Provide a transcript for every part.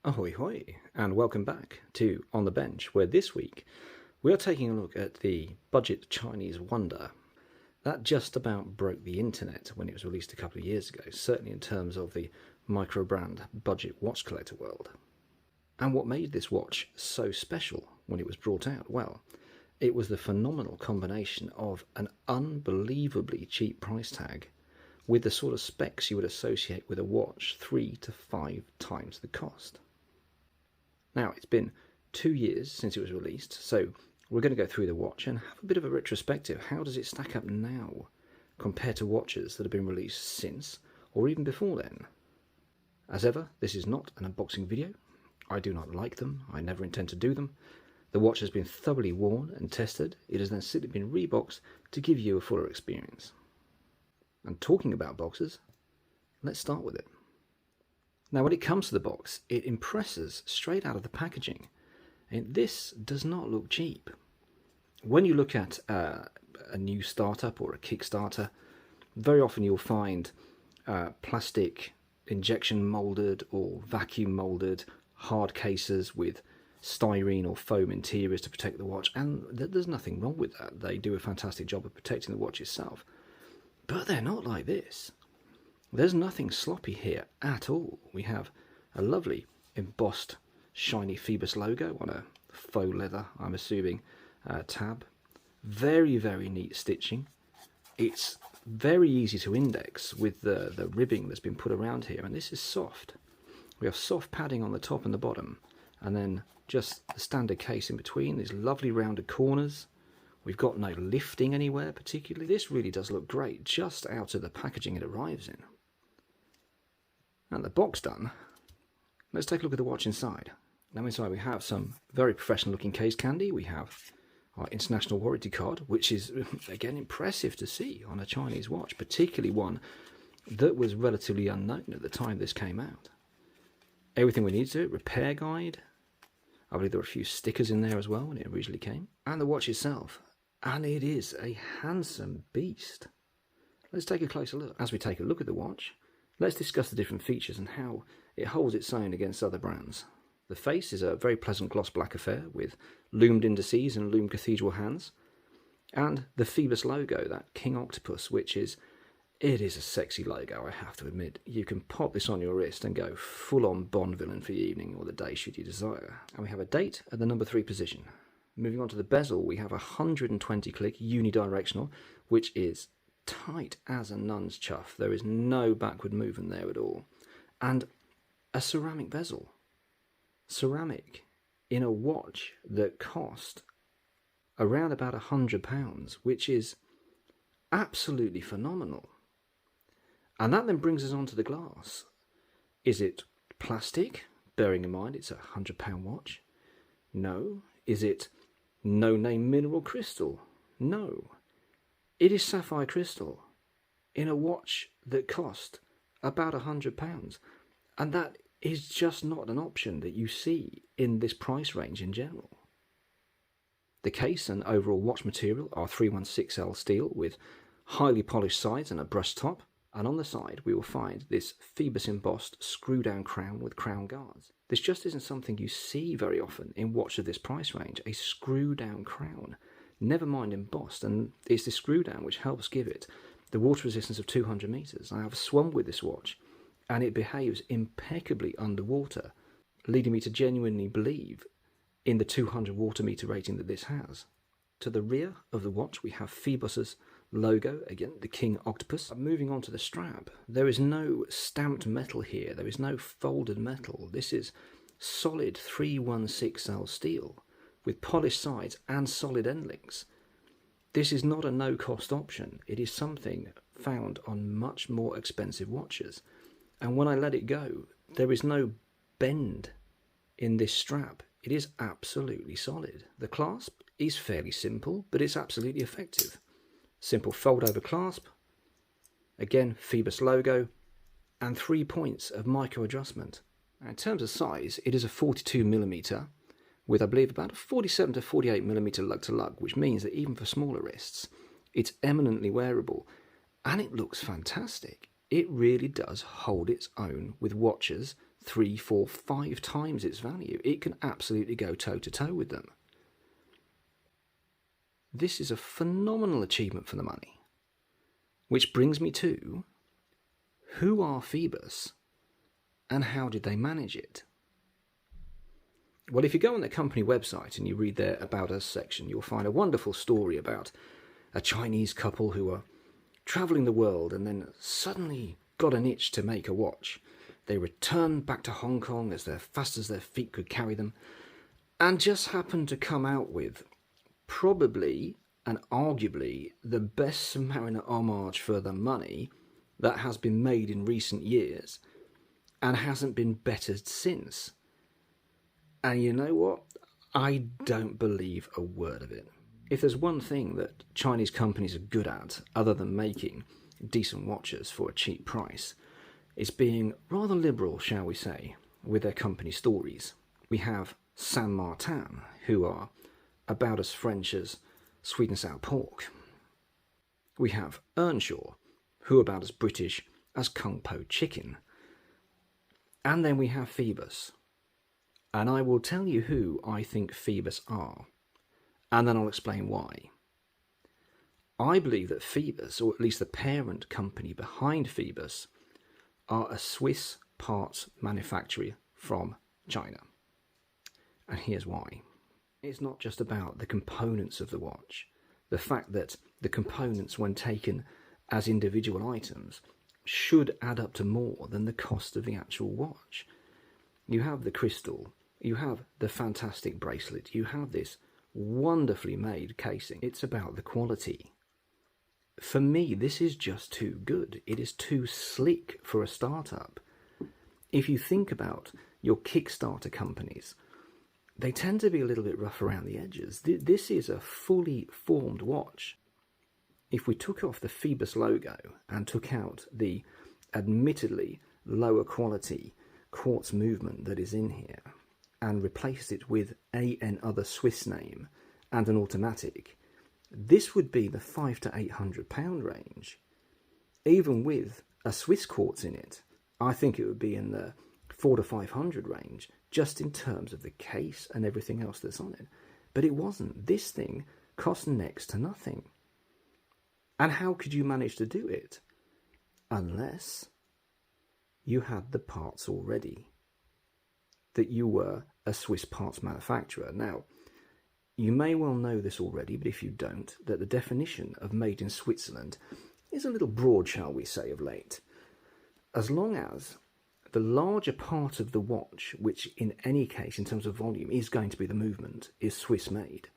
Ahoy-hoy, and welcome back to On the Bench, where this week we are taking a look at the budget Chinese wonder that just about broke the internet when it was released a couple of years ago, certainly in terms of the micro-brand budget watch collector world. And what made this watch so special when it was brought out? Well, it was the phenomenal combination of an unbelievably cheap price tag with the sort of specs you would associate with a watch 3 to 5 times the cost. Now, it's been 2 years since it was released, so we're going to go through the watch and have a bit of a retrospective. How does it stack up now compared to watches that have been released since or even before then? As ever, this is not an unboxing video. I do not like them. I never intend to do them. The watch has been thoroughly worn and tested. It has then simply been reboxed to give you a fuller experience. And talking about boxes, let's start with it. Now, when it comes to the box, it impresses straight out of the packaging. And this does not look cheap. When you look at a new startup or a Kickstarter, very often you'll find plastic injection molded or vacuum molded hard cases with styrene or foam interiors to protect the watch, and there's nothing wrong with that. They do a fantastic job of protecting the watch itself. But they're not like this. There's nothing sloppy here at all. We have a lovely embossed shiny Phoibos logo on a faux leather, I'm assuming, tab. Very, very neat stitching. It's very easy to index with the ribbing that's been put around here, and this is soft. We have soft padding on the top and the bottom, and then just the standard case in between, these lovely rounded corners. We've got no lifting anywhere particularly. This really does look great just out of the packaging it arrives in. And the box done, let's take a look at the watch inside. Now inside we have some very professional looking case candy. We have our international warranty card, which is again impressive to see on a Chinese watch, particularly one that was relatively unknown at the time this came out. Everything we need to do, repair guide. I believe there were a few stickers in there as well when it originally came. And the watch itself. And it is a handsome beast. Let's take a closer look. As we take a look at the watch, let's discuss the different features and how it holds its own against other brands. The face is a very pleasant gloss black affair with loomed indices and loomed cathedral hands. And the Phoibos logo, that king octopus, it is a sexy logo, I have to admit. You can pop this on your wrist and go full-on Bond villain for the evening or the day should you desire. And we have a date at the number 3 position. Moving on to the bezel, we have a 120 click unidirectional, which is tight as a nun's chuff. There is no backward movement there at all. And a ceramic bezel. Ceramic in a watch that cost around about £100, which is absolutely phenomenal. And that then brings us on to the glass. Is it plastic, bearing in mind it's a £100 watch? No. Is it no-name mineral crystal? No. It is sapphire crystal in a watch that cost about £100. And that is just not an option that you see in this price range in general. The case and overall watch material are 316L steel with highly polished sides and a brushed top. And on the side we will find this Phoibos embossed screw-down crown with crown guards. This just isn't something you see very often in watch of this price range, a screw-down crown. Never mind embossed, and it's the screw-down which helps give it the water resistance of 200 meters. I have swum with this watch, and it behaves impeccably underwater, leading me to genuinely believe in the 200 water meter rating that this has. To the rear of the watch we have Phoibos' logo, again the king octopus. Moving on to the strap, there is no stamped metal here, there is no folded metal. This is solid 316L steel with polished sides and solid end links. This is not a no-cost option. It is something found on much more expensive watches. And when I let it go, there is no bend in this strap. It is absolutely solid. The clasp is fairly simple, but it's absolutely effective. Simple fold-over clasp, again Phoibos logo, and 3 points of micro-adjustment. In terms of size, it is a 42mm with I believe about a 47 to 48mm lug-to-lug, which means that even for smaller wrists, it's eminently wearable, and it looks fantastic. It really does hold its own with watches 3, 4, 5 times its value. It can absolutely go toe-to-toe with them. This is a phenomenal achievement for the money. Which brings me to, who are Phoibos and how did they manage it? Well, if you go on their company website and you read their About Us section, you'll find a wonderful story about a Chinese couple who were travelling the world and then suddenly got an itch to make a watch. They returned back to Hong Kong as fast as their feet could carry them, and just happened to come out with probably and arguably the best Submariner homage for the money that has been made in recent years and hasn't been bettered since. And you know what? I don't believe a word of it. If there's one thing that Chinese companies are good at, other than making decent watches for a cheap price, it's being rather liberal, shall we say, with their company stories. We have Saint Martin, who are about as French as sweet and sour pork. We have Earnshaw, who are about as British as Kung Po chicken. And then we have Phoibos. And I will tell you who I think Phoibos are, and then I'll explain why. I believe that Phoibos, or at least the parent company behind Phoibos, are a Swiss parts manufacturer from China. And here's why. It's not just about the components of the watch. The fact that the components, when taken as individual items, should add up to more than the cost of the actual watch. You have the crystal, you have the fantastic bracelet, you have this wonderfully made casing. It's about the quality. For me, this is just too good. It is too slick for a startup. If you think about your Kickstarter companies, they tend to be a little bit rough around the edges. This is a fully formed watch. If we took off the Phoibos logo and took out the admittedly lower quality quartz movement that is in here and replaced it with an other Swiss name and an automatic, this would be the £500 to £800 range. Even with a Swiss quartz in it, I think it would be in the £400 to £500 range, just in terms of the case and everything else that's on it. But it wasn't. This thing cost next to nothing. And how could you manage to do it? Unless you had the parts already, that you were a Swiss parts manufacturer. Now, you may well know this already, but if you don't, that the definition of made in Switzerland is a little broad, shall we say, of late. As long as the larger part of the watch, which in any case, in terms of volume, is going to be the movement, is Swiss made,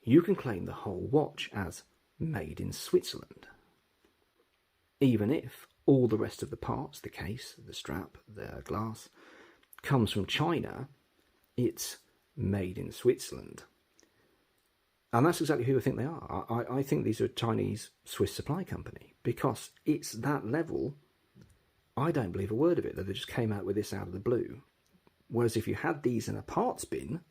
you can claim the whole watch as made in Switzerland. Even if all the rest of the parts, the case, the strap, the glass, comes from China, it's made in Switzerland. And that's exactly who I think they are. I think these are a Chinese-Swiss supply company, because it's that level. I don't believe a word of it, that they just came out with this out of the blue. Whereas if you had these in a parts bin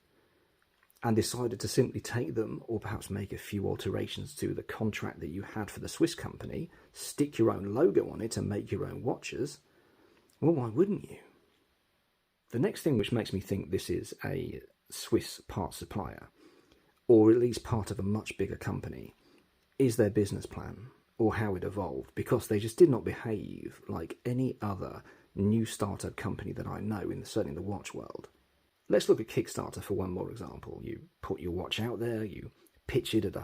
and decided to simply take them, or perhaps make a few alterations to the contract that you had for the Swiss company, stick your own logo on it and make your own watches, well, why wouldn't you? The next thing which makes me think this is a Swiss parts supplier, or at least part of a much bigger company, is their business plan, or how it evolved, because they just did not behave like any other new startup company that I know, certainly in the watch world. Let's look at Kickstarter for one more example. You put your watch out there, you pitch it at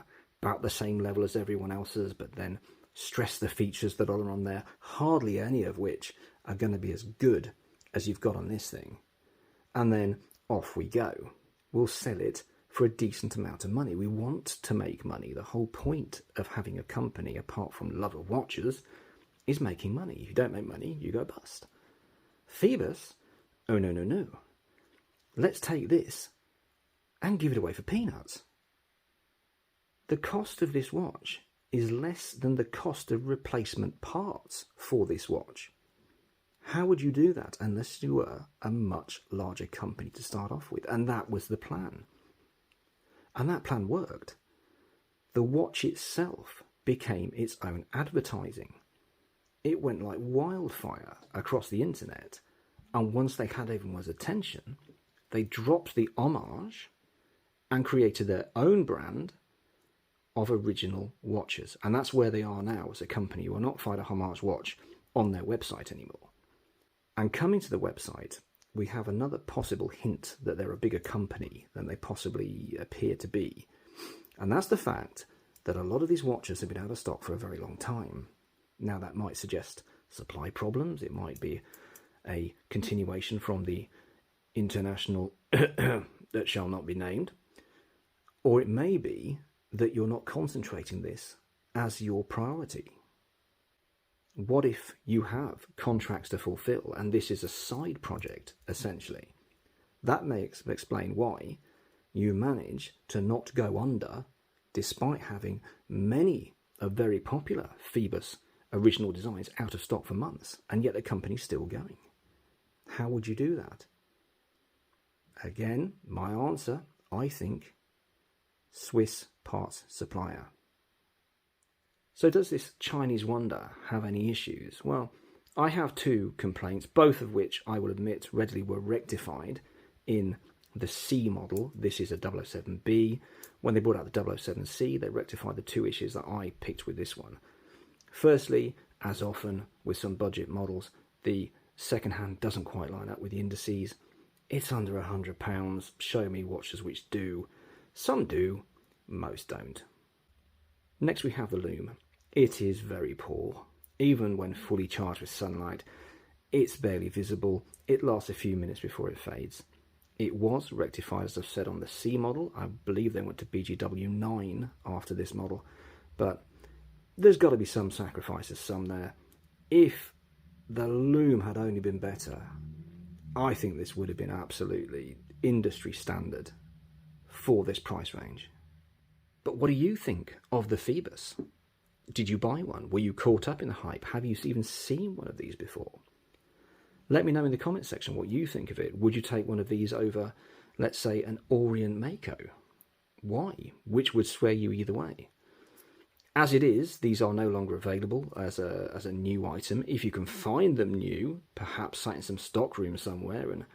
about the same level as everyone else's, but then stress the features that are on there, hardly any of which are going to be as good as you've got on this thing. And then off we go. We'll sell it for a decent amount of money. We want to make money. The whole point of having a company, apart from love of watches, is making money. If you don't make money, you go bust. Phoibos, oh no. Let's take this and give it away for peanuts. The cost of this watch is less than the cost of replacement parts for this watch. How would you do that unless you were a much larger company to start off with? And that was the plan. And that plan worked. The watch itself became its own advertising. It went like wildfire across the internet. And once they had everyone's attention, they dropped the homage and created their own brand of original watches. And that's where they are now as a company. You will not find a homage watch on their website anymore. And coming to the website, we have another possible hint that they're a bigger company than they possibly appear to be. And that's the fact that a lot of these watches have been out of stock for a very long time. Now, that might suggest supply problems. It might be a continuation from the international that shall not be named. Or it may be that you're not concentrating this as your priority. What if you have contracts to fulfill and this is a side project, essentially? That may explain why you manage to not go under despite having many of very popular Phoibos original designs out of stock for months, and yet the company's still going. How would you do that? Again, my answer, I think, Swiss parts supplier. So does this Chinese wonder have any issues? Well, I have two complaints, both of which I will admit readily were rectified in the C model. This is a 007B. When they brought out the 007C, they rectified the two issues that I picked with this one. Firstly, as often with some budget models, the second hand doesn't quite line up with the indices. It's under £100. Show me watches which do. Some do, most don't. Next we have the lume. It is very poor. Even when fully charged with sunlight, it's barely visible. It lasts a few minutes before it fades. It was rectified, as I've said, on the C model. I believe they went to BGW9 after this model. But there's got to be some sacrifices, some there. If the lume had only been better, I think this would have been absolutely industry standard for this price range. But what do you think of the Phoibos? Did you buy one? Were you caught up in the hype? Have you even seen one of these before? Let me know in the comment section what you think of it. Would you take one of these over, let's say, an Orient Mako? Why? Which would sway you either way? As it is, these are no longer available as a new item. If you can find them new, perhaps sat in some stock room somewhere, and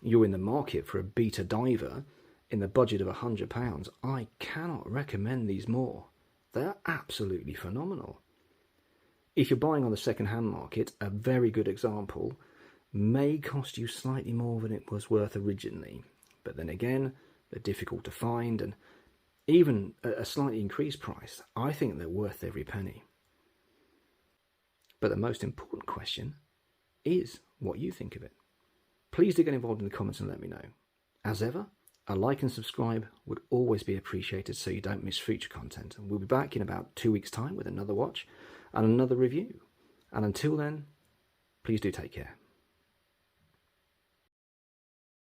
you're in the market for a beta diver in the budget of £100, I cannot recommend these more. They're absolutely phenomenal. If you're buying on the second-hand market, a very good example may cost you slightly more than it was worth originally. But then again, they're difficult to find, and even at a slightly increased price, I think they're worth every penny. But the most important question is what you think of it. Please do get involved in the comments and let me know. As ever, a like and subscribe would always be appreciated so you don't miss future content. And we'll be back in about 2 weeks' time with another watch and another review. And until then, please do take care.